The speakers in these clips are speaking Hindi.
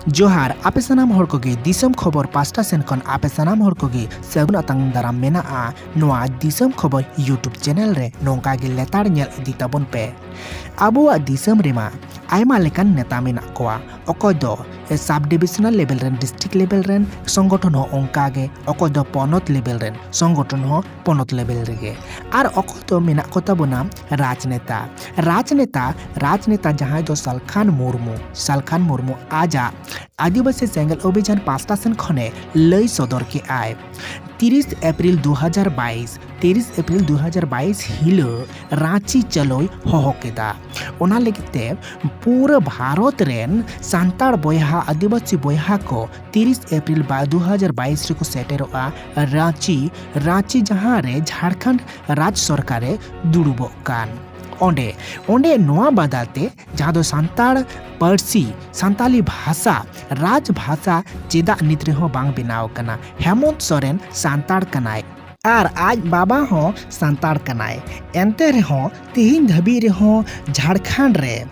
जोहार आपे सानाम हर कोगे दिसम खबर पास्टा सेन खन आपे सानाम हर कोगे सगुन अतंग दाराम मेनाआ नोआ दिसम खबर यूट्यूब चैनल रे नोंका गे लेतार नेल इदी ताबन पे आबोआ दिसम रेमा आयमा लेकान नेता मेना कोआ अकय दो sub divisional level rain district level rain संगठन हो ओंका गे अकय दो पनत लेवल रेन संगठन हो पनत लेवल रेगे आर अकय दो मेना को ताबोना राजनेता जहां दो सालखान मुर्मू आजा आदिवासी सेंगल अभियान पास्टा सेन खने लय सदर के आय 30 अप्रैल 2022 हिलो रांची चलोय होहोकेदा ओना लेगिते पूरा भारत रेन सांतार बोयहा आदिवासी बोयहा को 30 अप्रैल 2022 रे को सेटेरोआ रांची जहां रे झारखंड राज्य सरकारे दुड़ुबो कान ओंडे नोआ बदाते जहां दो सांतार पारसी सांताली भाषा राजभाषा चेदा नित रेहो बांग बेनाव कना हेमंत सोरेन सांतार कनाय आर आज बाबा हो सांतार कनाय एंते रेहो तिहिन धबी रेहो झारखंड रे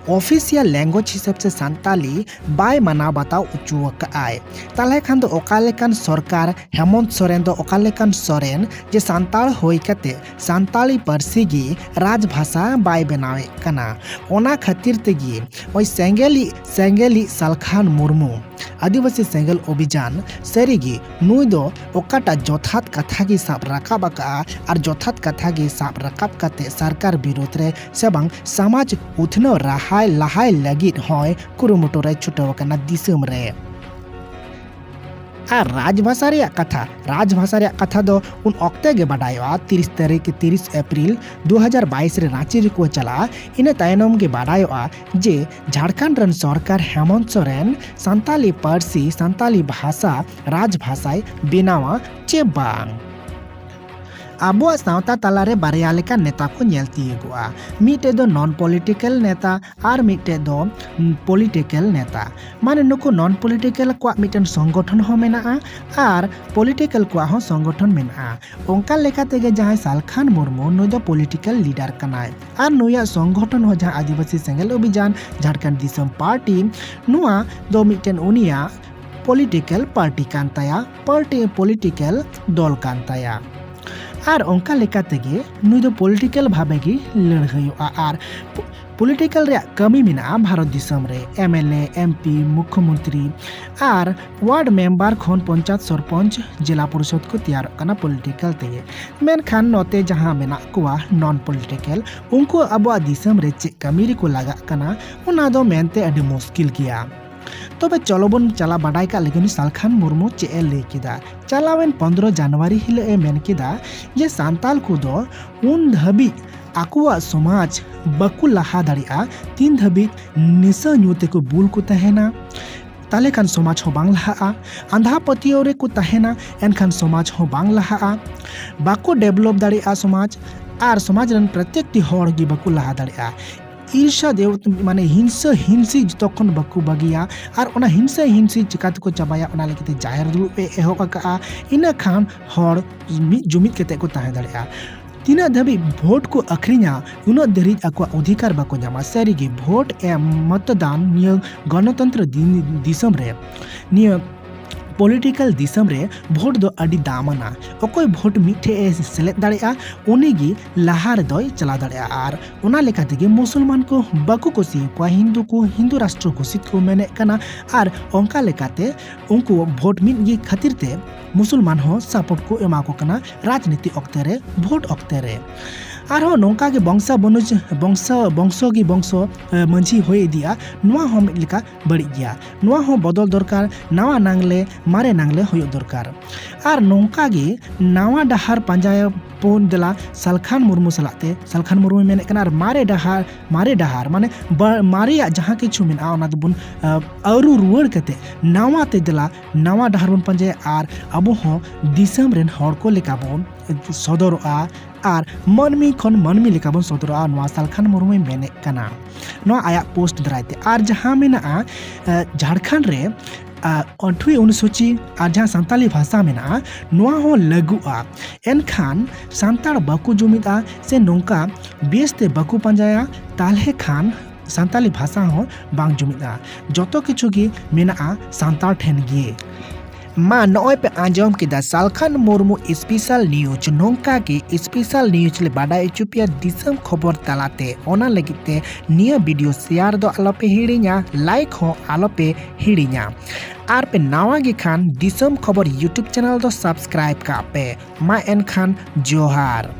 ऑफिशियल लैंग्वेज हिसाब से सांताली बाय मना बताओ उचुक आय ताले खान दो ओकालेकान सरकार हेमंत सोरेन दो ओकालेकान सोरेन जे सांताल होई कते सांताली पारसी गी राजभाषा बाय बनावे कना ओना खातिर तेगी ओई सेंगेली सालखान मुर्मू आदिवासी सेंगल अभियान सरीगी नुई दो ओकाटा जोथात कथा गी साब राकाब और जोथात कथा गी साब राकाब कते सरकार विरोध रे सेबांग समाज उथनो लहाय लगित होय कुरुमुटु रे छुटाव कना दिसम रे आर राजभाषा रे कथा दो उन ऑक्टे गे बाडायोआ 30 अप्रैल 2022 रे रांची रे को चला इने तायनम गे बाडायोआ जे झारखंड रन सरकार हेमंत सोरेन सांताली पारसी सांताली भाषा राजभाषाय बेनावा चे बांग आबुआ सावता तालारे बारिया लेका नेता को नेलतीगुआ मिटे दो नॉन पॉलिटिकल नेता और मिटे दो पॉलिटिकल नेता माने नुको नॉन पॉलिटिकल को मिटन संगठन हो मेना और पॉलिटिकल को हो संगठन मेना ओंका लेका तेगे जहां सालखान मुर्मू नुई दो पॉलिटिकल लीडर कनाय और नुया संगठन हो जहां आदिवासी सेंगल अभियान झारखंड दिसम पार्टी नुआ दो मिटन उनिया पॉलिटिकल पार्टी कांताया पॉलिटिकल दल कांताया और ओंका लेका तेगे नुई दो पॉलिटिकल भाबे गी लड़हयोआ और पॉलिटिकल रे कमी मिना भारत दिसम रे एमएलए एमपी मुख्यमंत्री और वार्ड मेंबर खन पंचायत सरपंच जिला परिषद को तैयार कना पॉलिटिकल तेगे मेनखान नोते जहां मेना कुआ नॉन पॉलिटिकल उनको अबुआ दिसम रे चे कमी रे को लगा कना उना दो मेनते अडी मुश्किल गया तबे चलो बन चला बाडाय का लेकिन सालखान मुर्मू चे ले किदा चलावेन 15 जनवरी हिले ए मेन किदा जे सांताल को दो उन धबी आकुआ समाज बकु लहा दाड़िया 3 धबी निसा न्यूते को बुल को तहेना ताले खान समाज हो बांग लहा अंधा पतियोरे को तहेना एनखान समाज हो बांग लहा बाको डेवलप दाड़िया समाज और समाज रन प्रत्येक टी होड़ गी बकु लहा दाड़िया ईर्षा देव माने हिंसी जतखन बकु बगिया और ओना हिंसी चिकाते को चाबाया ओना लेकिते जाहिर दुलु पे एहोक का इना खान हर जुमित केते को ताहे दाड़िया तीना धबी भोट को अखरिया उन दरिज अको अधिकार बाको जामा सरीगी भोट एम मतदान निय गणतंत्र दिसम रे निय पॉलिटिकल दिसम रे भोट दो अडी दामना अकोय भोट मिठे सेलेद दाड़िया उनीगी लहार दय चला दाड़िया और ओना लेका तेगे मुसलमान को बाकु कोसी को हिंदू राष्ट्र घोषित को मेने कना और ओंका लेकाते उनको भोट मिटगी खातिर ते मुसलमान हो सपोर्ट को एमा को कना राजनीति ऑक्ते रे भोट ऑक्ते रे आरो नोंका के बंश मंझी होय दिया नोआ हो मिलका बड़ी गया नोआ हो बदल दरकार नवा नांगले मारे नांगले होय दरकार और नोंका गे नवा डहार पंजाय पोन दला सालखान मुर्मू सलाते सालखान मुर्मू मेने कना और मारे डहार माने मारे जहां किछु मेना ओना दबुन अरु रुवर कते नवा ते दला नवा डहार बन पंजाय और अबो हो दिसम रेन हड़ को लेका बन सदरआ और मनमी लेका बन सदरआ नवा सालखान मुर्मू मेने कना नवा आया पोस्ट दराइते और जहां मेना झारखंड रे 8वीं अनुसूची और जहाँ सांताली भाषा मेना नोआ हो लगुआ एनखान सांताड़ बाकु जुमिदा से नोंका बेसते बाकु पंजाया ताले खान सानताली भाषा हो बांग जुमिदा जोतो किछु गी मेना सांताल ठेन गे मा नॉय पे आंजम किदा सालखान मुर्मू स्पेशल न्यूज नोंका के स्पेशल न्यूज ले बाडा इचुपिया दिसम खबर तालाते ओना लगिते निया वीडियो शेयर दो आलोपे हिड़िया लाइक हो आलोपे हिड़िया आर पे नावा गे खान दिसम खबर यूट्यूब चैनल दो सब्सक्राइब का पे मा एन खान जोहार।